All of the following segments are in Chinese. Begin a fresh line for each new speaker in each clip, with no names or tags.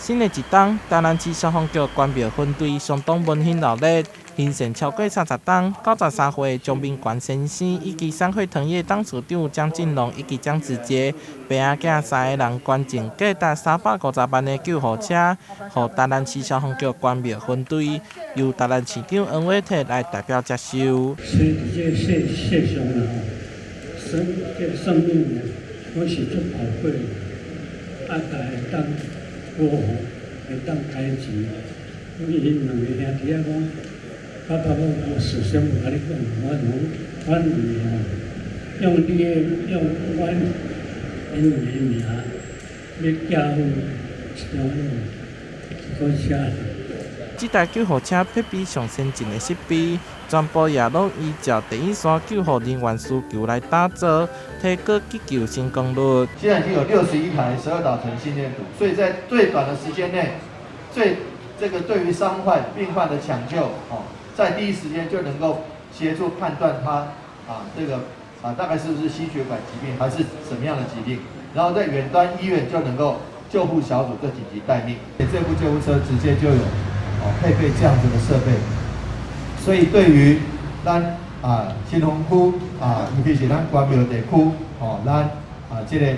新的一档，台南市消防局关庙分队相当温馨热烈，行程超过30档，93岁的蒋明权先生以及三会藤业董事长蒋进龙以及蒋志杰，爸仔囝3个人捐赠价值350万的救护车，予台南市消防局关庙分队，由台南市长黄伟哲来代表接受。
所以这谢上啊，生命呢，我是足宝贵的，大家会当过好，会当开钱。因两个兄弟仔讲，爸爸我事先有甲你讲，我两个吼，用我因两个名，要加入一个车。
这台救护车配备上先进的设备，全部也拢依照第一线救护人员需求来打造，提高急救成功率。
现在已经有61台12导程心电图，所以在最短的时间内，对于伤患病患的抢救，在第一时间就能够协助判断他大概是不是心血管疾病还是什么样的疾病，然后在远端医院就能够救护小组就紧急待命。这部救护车直接就有配备这样子的设备，所以对于咱新丰区尤其是咱关庙地区咱这个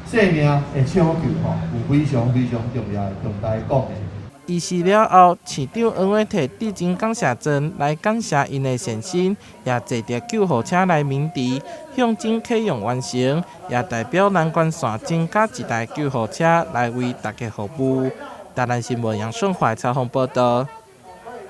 生命的抢救有非常非常重要的重大的贡献。
仪式了后，市长黄伟哲致情感谢状来感谢因的善心，也坐着救护车来鸣笛，向前启用完成，也代表南关线增加一台救护车来为大家服务。台南新闻杨顺怀采访报道。